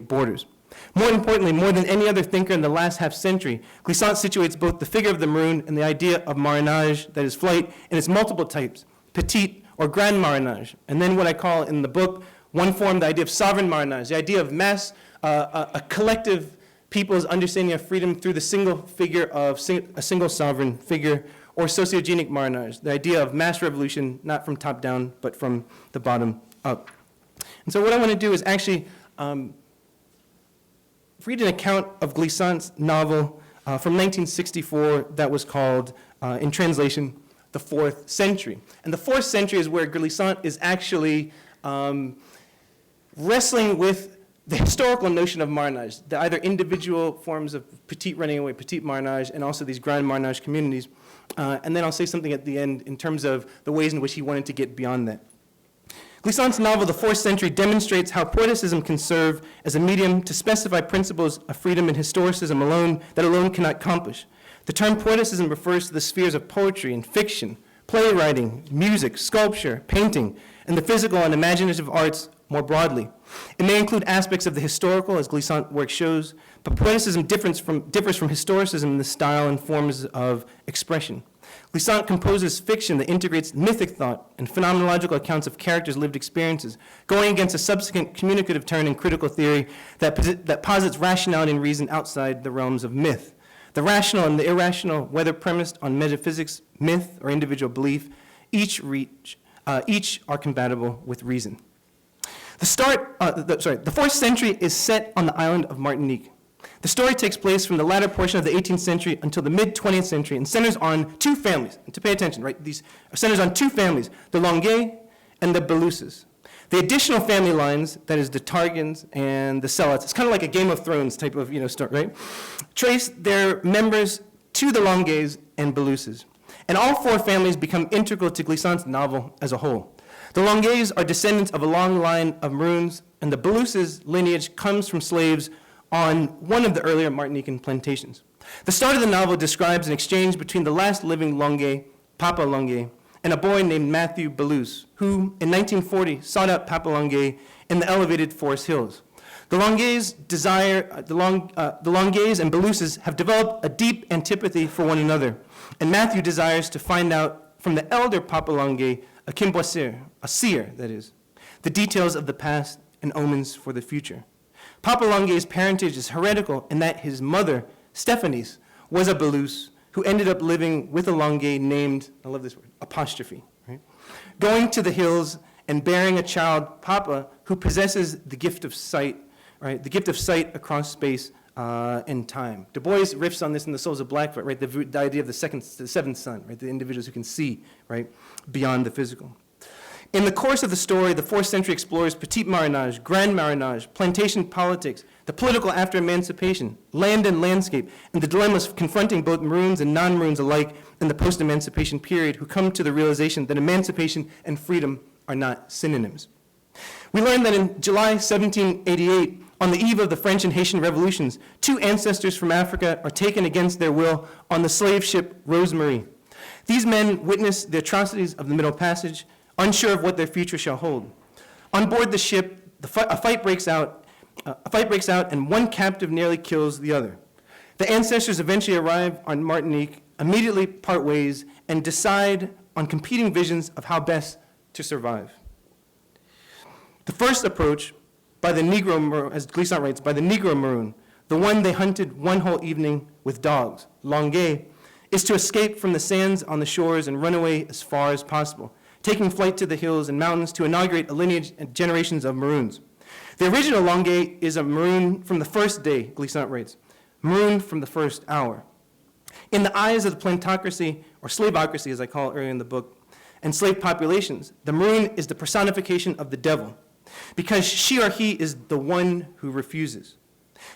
borders. More importantly, more than any other thinker in the last half-century, Glissant situates both the figure of the maroon and the idea of marronage, that is flight, in its multiple types, petite or grand marronage, and then what I call in the book, one form, the idea of sovereign marronage, the idea of mass, a collective people's understanding of freedom through the single figure of a single sovereign figure, or sociogenic marronage, the idea of mass revolution, not from top down, but from the bottom up. And so what I want to do is actually read an account of Glissant's novel from 1964 that was called, in translation, The Fourth Century. And the Fourth Century is where Glissant is actually wrestling with the historical notion of marronage, the either individual forms of petite running away, petite marronage, and also these grand marronage communities. And then I'll say something at the end in terms of the ways in which he wanted to get beyond that. Glissant's novel, The Fourth Century, demonstrates how poeticism can serve as a medium to specify principles of freedom and historicism that alone cannot accomplish. The term poeticism refers to the spheres of poetry and fiction, playwriting, music, sculpture, painting, and the physical and imaginative arts more broadly. It may include aspects of the historical, as Glissant's work shows, but poeticism differs from historicism in the style and forms of expression. Glissant composes fiction that integrates mythic thought and phenomenological accounts of characters' lived experiences, going against a subsequent communicative turn in critical theory that posits rationality and reason outside the realms of myth. The rational and the irrational, whether premised on metaphysics, myth, or individual belief, each are compatible with reason. The 4th century is set on the island of Martinique. The story takes place from the latter portion of the 18th century until the mid-20th century and centers on two families. And to pay attention, right, these centers on two families, the Longuet and the Beluses. The additional family lines, that is the Targans and the Celots, it's kind of like a Game of Thrones type of story, right? Trace their members to the Longuets and Beluses. And all four families become integral to Glissant's novel as a whole. The Longuets are descendants of a long line of Maroons, and the Beluses lineage comes from slaves on one of the earlier Martinican plantations. The start of the novel describes an exchange between the last living Longuet, Papa Longuet, and a boy named Matthew Belus, who in 1940 sought out Papa Longuet in the elevated Forest Hills. The Longuets and Beluses have developed a deep antipathy for one another, and Matthew desires to find out from the elder Papa Longuet, a quimboissier, a seer, that is, the details of the past and omens for the future. Papa Longuet's parentage is heretical in that his mother, Stephanies, was a Belus who ended up living with a Longuet named, I love this word, apostrophe, right? Going to the hills and bearing a child, Papa, who possesses the gift of sight, right? The gift of sight across space and time. Du Bois riffs on this in The Souls of Blackfoot, right? The idea of the seventh son, right? The individuals who can see, right, beyond the physical. In the course of the story, the 4th century explores petit marronage, grand marronage, plantation politics, the political after emancipation, land and landscape, and the dilemmas confronting both Maroons and non-Maroons alike in the post-emancipation period who come to the realization that emancipation and freedom are not synonyms. We learn that in July 1788, on the eve of the French and Haitian revolutions, two ancestors from Africa are taken against their will on the slave ship Rosemarie. These men witness the atrocities of the Middle Passage, unsure of what their future shall hold. On board the ship, a fight breaks out, and one captive nearly kills the other. The ancestors eventually arrive on Martinique, immediately part ways, and decide on competing visions of how best to survive. The first approach, by the Negro Maroon, as Glissant writes, by the Negro Maroon, the one they hunted one whole evening with dogs, Longuet, is to escape from the sands on the shores and run away as far as possible, taking flight to the hills and mountains to inaugurate a lineage and generations of Maroons. The original Longuet is a Maroon from the first day, Glissant writes, Maroon from the first hour. In the eyes of the plantocracy, or slaveocracy as I call it earlier in the book, and slave populations, the Maroon is the personification of the devil, because she or he is the one who refuses.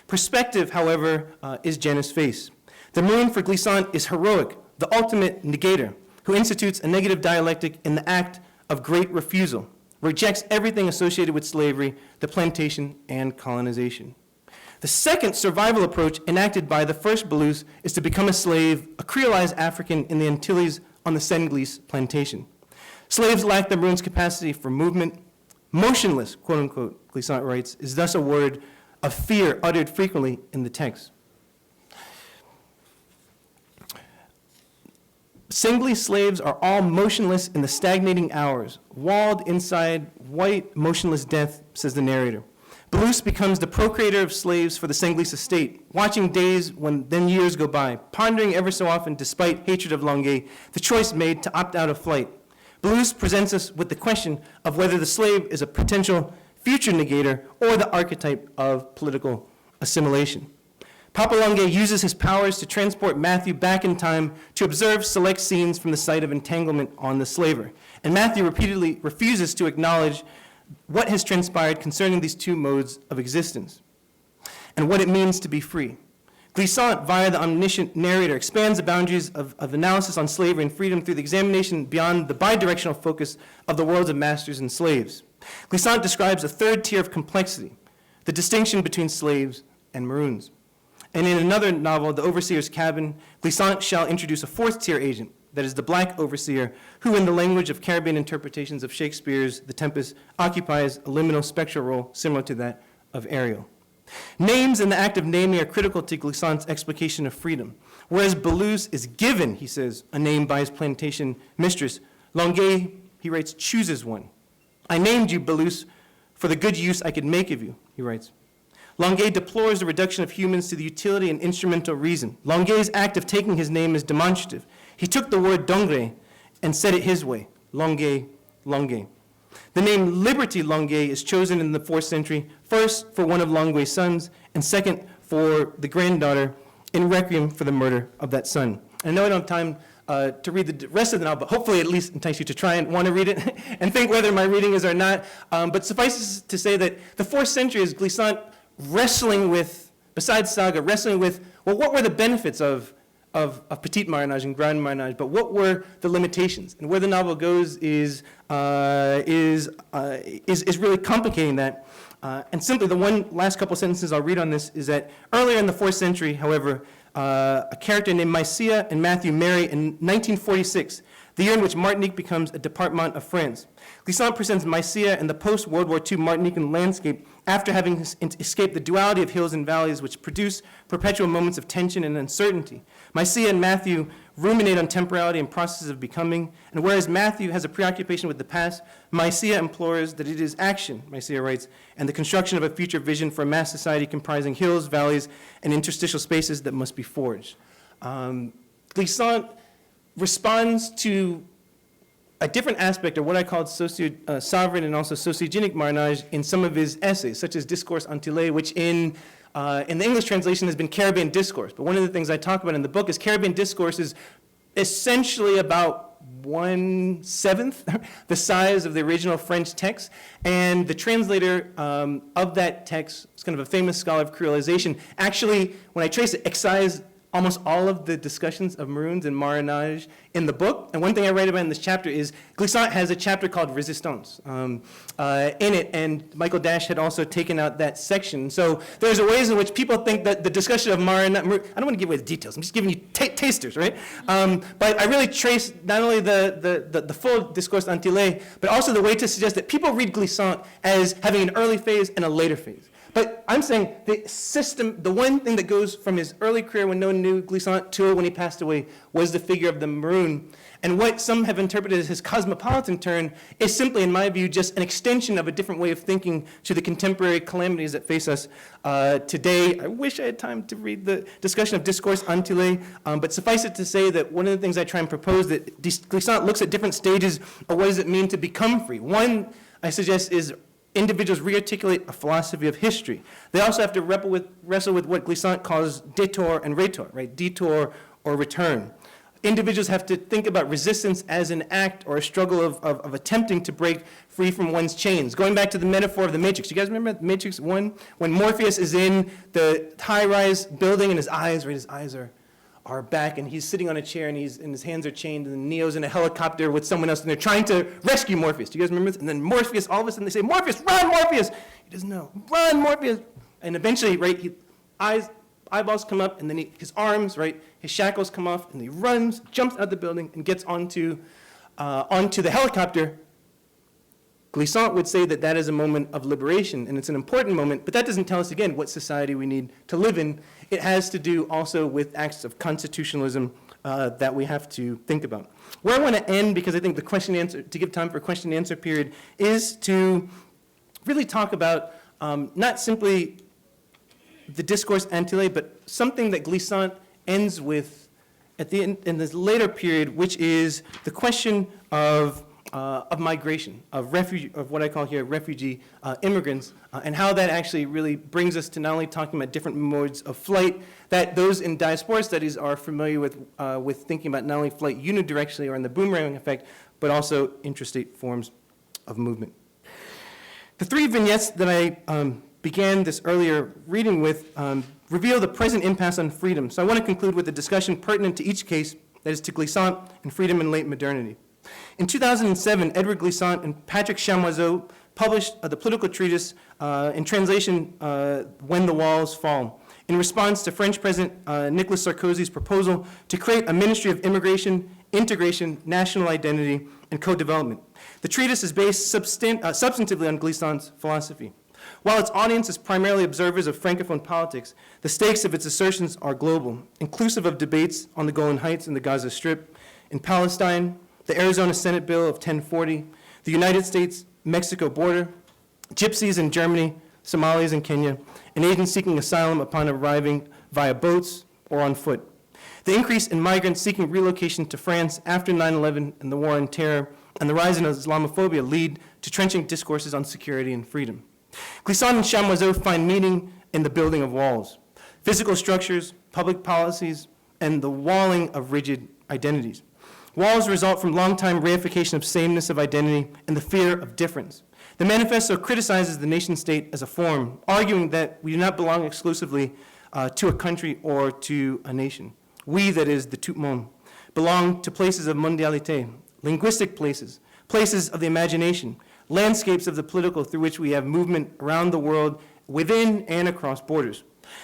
Perspective, however, is Janus face. The Maroon for Glissant is heroic, the ultimate negator, who institutes a negative dialectic in the act of great refusal, rejects everything associated with slavery, the plantation, and colonization. The second survival approach enacted by the first Belus is to become a slave, a creolized African in the Antilles on the Senglice plantation. Slaves lack the Maroon's capacity for movement. Motionless, quote unquote, Glissant writes, is thus a word of fear uttered frequently in the text. Senglice slaves are all motionless in the stagnating hours, walled inside white, motionless death, says the narrator. Belus becomes the procreator of slaves for the Senglice estate, watching days when then years go by, pondering ever so often, despite hatred of Longuet, the choice made to opt out of flight. Belus presents us with the question of whether the slave is a potential future negator or the archetype of political assimilation. Papa Longuet uses his powers to transport Matthew back in time to observe select scenes from the site of entanglement on the slaver. And Matthew repeatedly refuses to acknowledge what has transpired concerning these two modes of existence and what it means to be free. Glissant, via the omniscient narrator, expands the boundaries of analysis on slavery and freedom through the examination beyond the bidirectional focus of the worlds of masters and slaves. Glissant describes a third tier of complexity, the distinction between slaves and Maroons. And in another novel, The Overseer's Cabin, Glissant shall introduce a fourth tier agent, that is the black overseer, who in the language of Caribbean interpretations of Shakespeare's The Tempest occupies a liminal spectral role similar to that of Ariel. Names in the act of naming are critical to Glissant's explication of freedom. Whereas Balouse is given, he says, a name by his plantation mistress, Longuet, he writes, chooses one. I named you, Balouse, for the good use I could make of you, he writes. Longuet deplores the reduction of humans to the utility and instrumental reason. Longuet's act of taking his name is demonstrative. He took the word Dongre and said it his way, Longuet, Longuet. The name Liberty Longuet is chosen in the 4th century, first for one of Longuet's sons, and second for the granddaughter in requiem for the murder of that son. I know I don't have time to read the rest of the novel, but hopefully at least entice you to try and want to read it and think whether my reading is or not. But suffice it to say that the 4th century is Glissant wrestling with, besides saga, wrestling with, well, what were the benefits of Petit Marronage and Grand Marronage, but what were the limitations? And where the novel goes is really complicating that. And simply, the one last couple sentences I'll read on this is that earlier in the 4th century, however, a character named Mycia and Matthew marry in 1946, the year in which Martinique becomes a department of France. Glissant presents Mycia in the post-World War II Martinican landscape after having escaped the duality of hills and valleys which produce perpetual moments of tension and uncertainty. Mycia and Matthew ruminate on temporality and processes of becoming, and whereas Matthew has a preoccupation with the past, Mycia implores that it is action, Mycia writes, and the construction of a future vision for a mass society comprising hills, valleys, and interstitial spaces that must be forged. Glissant responds to a different aspect of what I called sovereign and also sociogenic Marronage in some of his essays, such as Discourse Antillais, which in the English translation has been Caribbean Discourse. But one of the things I talk about in the book is Caribbean Discourse is essentially about 1/7 the size of the original French text. And the translator of that text, is kind of a famous scholar of creolization, actually, when I trace it, excised almost all of the discussions of Maroons and Marronage in the book. And one thing I write about in this chapter is Glissant has a chapter called Resistance in it, and Michael Dash had also taken out that section. So there's ways in which people think that the discussion of Marronage, I don't want to give away the details, I'm just giving you tasters, right? But I really trace not only the full Discourse Antillais, but also the way to suggest that people read Glissant as having an early phase and a later phase. But I'm saying the system, the one thing that goes from his early career when no one knew Glissant to when he passed away was the figure of the Maroon. And what some have interpreted as his cosmopolitan turn is simply, in my view, just an extension of a different way of thinking to the contemporary calamities that face us today. I wish I had time to read the discussion of Discourse Antillais, but suffice it to say that one of the things I try and propose that Glissant looks at different stages of what does it mean to become free. One, I suggest, is individuals rearticulate a philosophy of history. They also have to wrestle with what Glissant calls détour and retour, right? Detour or return. Individuals have to think about resistance as an act or a struggle of attempting to break free from one's chains. Going back to the metaphor of the Matrix. You guys remember the Matrix 1? When Morpheus is in the high-rise building and his eyes are back, and he's sitting on a chair, and his hands are chained, and Neo's in a helicopter with someone else, and they're trying to rescue Morpheus. Do you guys remember this? And then Morpheus, all of a sudden, they say, Morpheus, run, Morpheus! He doesn't know. Run, Morpheus! And eventually, right, eyeballs come up, and then his arms, right, his shackles come off, and he runs, jumps out the building, and gets onto the helicopter. Glissant would say that that is a moment of liberation, and it's an important moment, but that doesn't tell us, again, what society we need to live in. It has to do also with acts of constitutionalism that we have to think about. Where I want to end, because I think the question and answer, to give time for a question and answer period, is to really talk about not simply the Discourse Antillais, but something that Glissant ends with at the end, in this later period, which is the question of migration, of what I call here refugee immigrants, and how that actually really brings us to not only talking about different modes of flight, that those in diaspora studies are familiar with thinking about not only flight unidirectionally or in the boomerang effect, but also intrastate forms of movement. The three vignettes that I began this earlier reading with reveal the present impasse on freedom. So I want to conclude with a discussion pertinent to each case, that is to Glissant and freedom in late modernity. In 2007, Edward Glissant and Patrick Chamoiseau published the political treatise in translation, When the Walls Fall, in response to French President Nicolas Sarkozy's proposal to create a Ministry of Immigration, Integration, National Identity, and Co-Development. The treatise is based substantively on Glissant's philosophy. While its audience is primarily observers of Francophone politics, the stakes of its assertions are global, inclusive of debates on the Golan Heights and the Gaza Strip, in Palestine, the Arizona Senate Bill of 1040, the United States-Mexico border, gypsies in Germany, Somalis in Kenya, and Asians seeking asylum upon arriving via boats or on foot. The increase in migrants seeking relocation to France after 9/11 and the war on terror and the rise in Islamophobia lead to trenching discourses on security and freedom. Glissant and Chamoiseau find meaning in the building of walls, physical structures, public policies, and the walling of rigid identities. Walls result from long-time reification of sameness of identity and the fear of difference. The manifesto criticizes the nation-state as a form, arguing that we do not belong exclusively to a country or to a nation. We, that is, the tout monde, belong to places of mondialité, linguistic places, places of the imagination, landscapes of the political through which we have movement around the world within and across borders.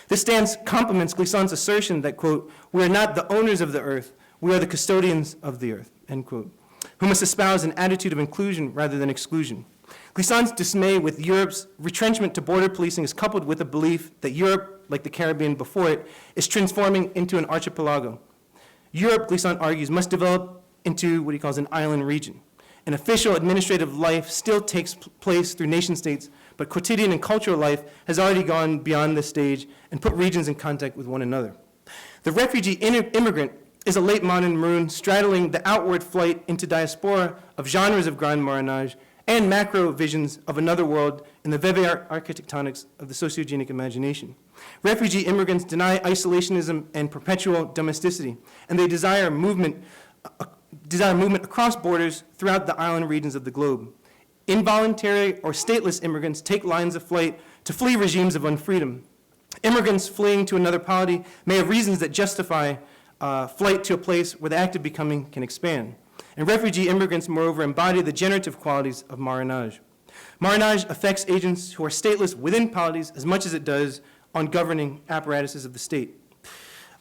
This stance complements Glissant's assertion that, quote, we are not the owners of the earth, we are the custodians of the earth, end quote, who must espouse an attitude of inclusion rather than exclusion. Glissant's dismay with Europe's retrenchment to border policing is coupled with a belief that Europe, like the Caribbean before it, is transforming into an archipelago. Europe, Glissant argues, must develop into what he calls an island region. An official administrative life still takes place through nation states, but quotidian and cultural life has already gone beyond this stage and put regions in contact with one another. The refugee immigrant is a late modern maroon straddling the outward flight into diaspora of genres of Grand Marronage and macro visions of another world in the Vevey architectonics of the sociogenic imagination. Refugee immigrants deny isolationism and perpetual domesticity, and they desire movement across borders throughout the island regions of the globe. Involuntary or stateless immigrants take lines of flight to flee regimes of unfreedom. Immigrants fleeing to another polity may have reasons that justify flight to a place where the act of becoming can expand. And refugee immigrants, moreover, embody the generative qualities of Marronage. Marronage affects agents who are stateless within polities as much as it does on governing apparatuses of the state.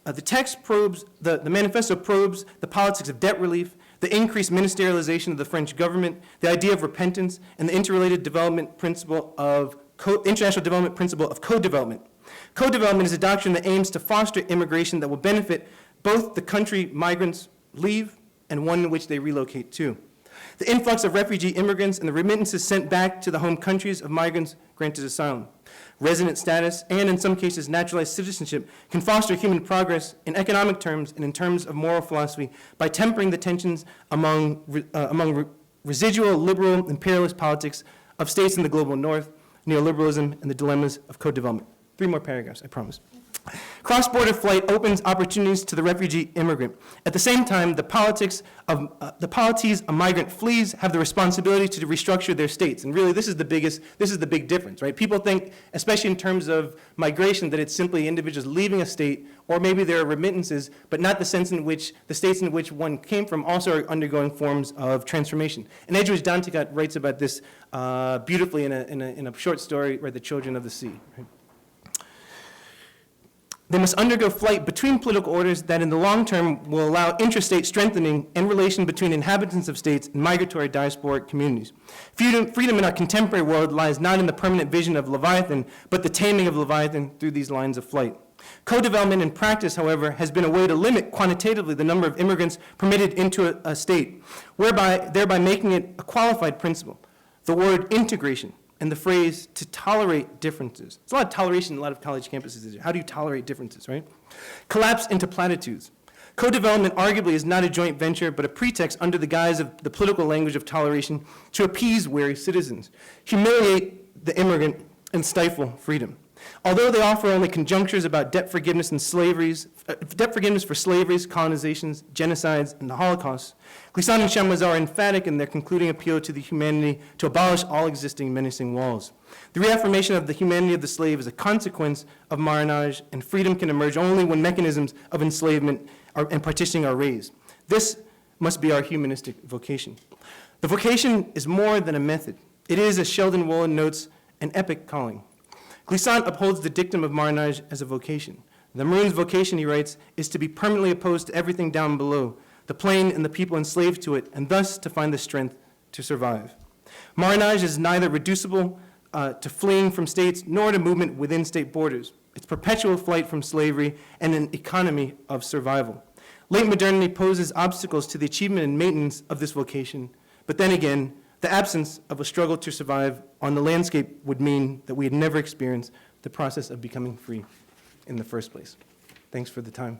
The text probes, the manifesto probes the politics of debt relief, the increased ministerialization of the French government, the idea of repentance, and the interrelated development principle of international development principle of co-development. Co-development is a doctrine that aims to foster immigration that will benefit both the country migrants leave and one in which they relocate to. The influx of refugee immigrants and the remittances sent back to the home countries of migrants granted asylum. Resident status, and in some cases naturalized citizenship, can foster human progress in economic terms and in terms of moral philosophy by tempering the tensions among residual liberal imperialist politics of states in the global north, neoliberalism, and the dilemmas of co-development. 3 more paragraphs, I promise. Cross-border flight opens opportunities to the refugee immigrant. At the same time, the polities a migrant flees have the responsibility to restructure their states. And really, this is the big difference, right? People think, especially in terms of migration, that it's simply individuals leaving a state, or maybe there are remittances, but not the sense in which the states in which one came from also are undergoing forms of transformation. And Edwidge Danticat writes about this beautifully in a short story, right, The Children of the Sea. Right? They must undergo flight between political orders that in the long term will allow intrastate strengthening and relation between inhabitants of states and migratory diasporic communities. Freedom in our contemporary world lies not in the permanent vision of Leviathan, but the taming of Leviathan through these lines of flight. Co-development in practice, however, has been a way to limit quantitatively the number of immigrants permitted into a state, thereby making it a qualified principle. The word integration and the phrase to tolerate differences. There's a lot of toleration in a lot of college campuses. How do you tolerate differences, right? Collapse into platitudes. Co-development arguably is not a joint venture, but a pretext under the guise of the political language of toleration to appease weary citizens, humiliate the immigrant, and stifle freedom. Although they offer only conjunctures about debt forgiveness for slaveries, colonizations, genocides, and the Holocaust, Glissant and Chamoiseau are emphatic in their concluding appeal to the humanity to abolish all existing menacing walls. The reaffirmation of the humanity of the slave is a consequence of Marronage, and freedom can emerge only when mechanisms of enslavement and partitioning are raised. This must be our humanistic vocation. The vocation is more than a method. It is, as Sheldon Wolin notes, an epic calling. Glissant upholds the dictum of Marronage as a vocation. The Maroon's vocation, he writes, is to be permanently opposed to everything down below, the plain and the people enslaved to it, and thus to find the strength to survive. Marronage is neither reducible to fleeing from states, nor to movement within state borders. It's perpetual flight from slavery and an economy of survival. Late modernity poses obstacles to the achievement and maintenance of this vocation, but then again, the absence of a struggle to survive on the landscape would mean that we had never experienced the process of becoming free in the first place. Thanks for the time.